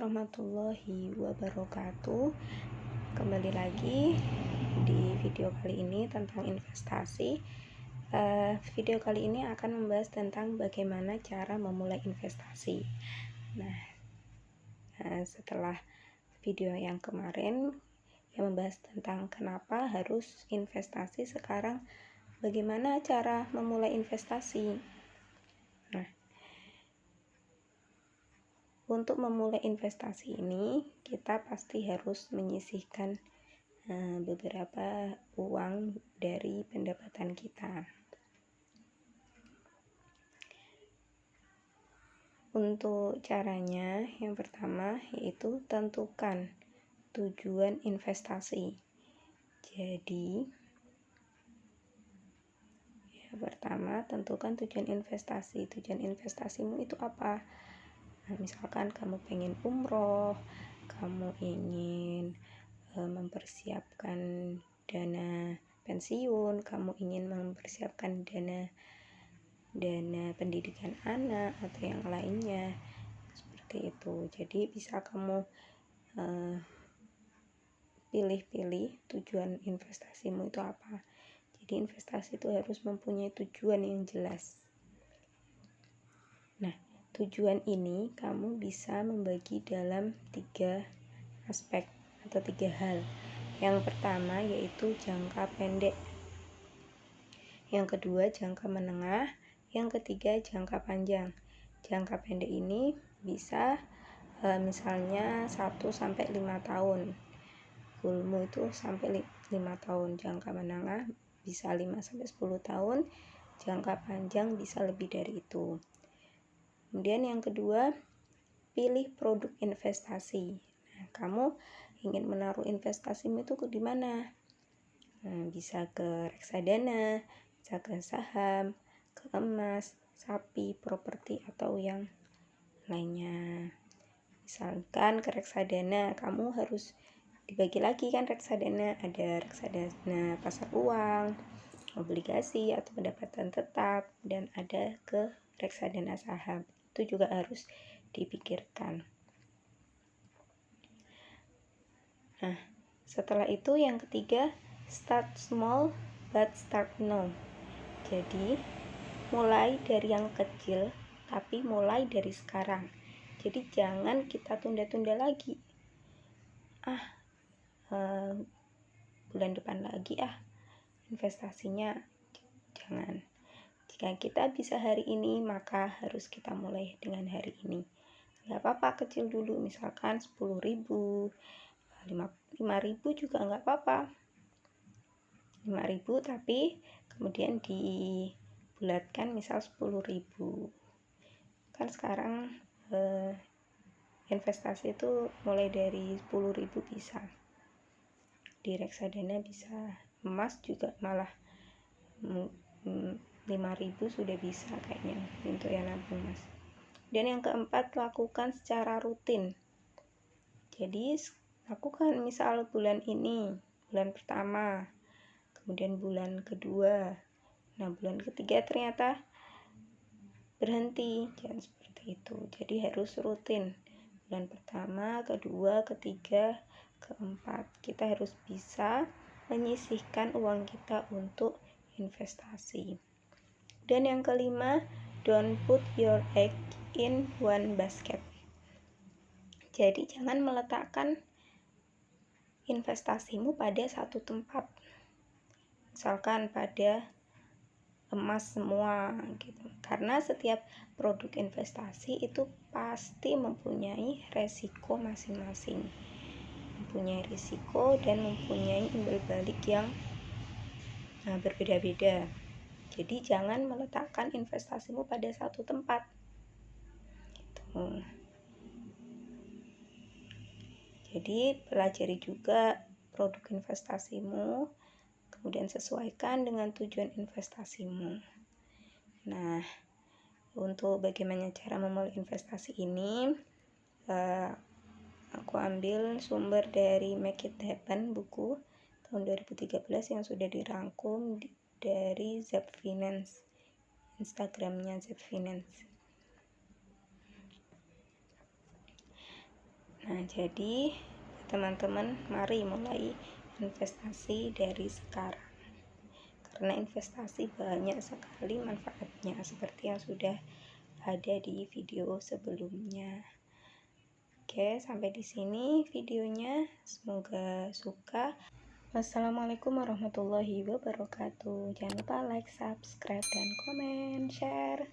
warahmatullahi wabarakatuh. Kembali lagi di video kali ini tentang investasi. Video kali ini akan membahas tentang bagaimana cara memulai investasi. Nah, setelah video yang kemarin yang membahas tentang kenapa harus investasi, sekarang bagaimana cara memulai investasi. Nah, untuk memulai investasi ini, kita pasti harus menyisihkan beberapa uang dari pendapatan kita. Untuk caranya, yang pertama yaitu tentukan tujuan investasi. Jadi, yang pertama tentukan tujuan investasi. Tujuan investasimu itu apa? Nah, misalkan kamu pengen umroh, kamu ingin mempersiapkan dana pensiun, kamu ingin mempersiapkan dana pendidikan anak atau yang lainnya, seperti itu. Jadi bisa kamu pilih-pilih tujuan investasimu itu apa. Jadi investasi itu harus mempunyai tujuan yang jelas. Nah, tujuan ini kamu bisa membagi dalam 3 aspek atau 3 hal. Yang pertama yaitu jangka pendek, yang kedua jangka menengah, yang ketiga jangka panjang. Jangka pendek ini bisa misalnya 1-5 tahun, goalmu itu sampai 5 tahun. Jangka menengah bisa 5-10 tahun, jangka panjang bisa lebih dari itu. Kemudian yang kedua, pilih produk investasi. Nah, kamu ingin menaruh investasimu itu di mana? Nah, bisa ke reksadana, bisa ke saham, ke emas, sapi, properti, atau yang lainnya. Misalkan ke reksadana, kamu harus dibagi lagi kan reksadana, ada reksadana pasar uang, obligasi atau pendapatan tetap, dan ada ke reksadana saham. Itu juga harus dipikirkan. Nah, setelah itu yang ketiga, start small but start now. Jadi mulai dari yang kecil, tapi mulai dari sekarang. Jadi jangan kita tunda-tunda lagi. Bulan depan lagi investasinya. Jangan. Jika kita bisa hari ini, maka harus kita mulai dengan hari ini. Gak apa-apa kecil dulu, misalkan 10.000, 5.000 juga gak apa-apa. 5.000 tapi kemudian dibulatkan misal 10.000. Kan sekarang investasi itu mulai dari 10.000 bisa. Di reksadana bisa, emas juga malah 5.000 sudah bisa kayaknya untuk yang nabung emas. Dan yang keempat, lakukan secara rutin. Jadi lakukan misal bulan ini, bulan pertama, kemudian bulan kedua, nah bulan ketiga ternyata berhenti. Jangan seperti itu. Jadi harus rutin. Bulan pertama, kedua, ketiga, keempat, kita harus bisa menyisihkan uang kita untuk investasi. Dan yang kelima, don't put your egg in one basket. Jadi jangan meletakkan investasimu pada satu tempat. Misalkan pada emas semua gitu. Karena setiap produk investasi itu pasti mempunyai resiko masing-masing. Mempunyai risiko dan mempunyai imbal balik yang berbeda-beda. Jadi jangan meletakkan investasimu pada satu tempat. Gitu. Jadi pelajari juga produk investasimu, kemudian sesuaikan dengan tujuan investasimu. Nah, untuk bagaimana cara memulai investasi ini, aku ambil sumber dari Make It Happen, buku tahun 2013 yang sudah dirangkum dari Zap Finance, Instagramnya Zap Finance. Nah, jadi teman-teman, mari mulai investasi dari sekarang, karena investasi banyak sekali manfaatnya seperti yang sudah ada di video sebelumnya. Oke, sampai di sini videonya, semoga suka. Wassalamualaikum warahmatullahi wabarakatuh. Jangan lupa like, subscribe, dan komen, share.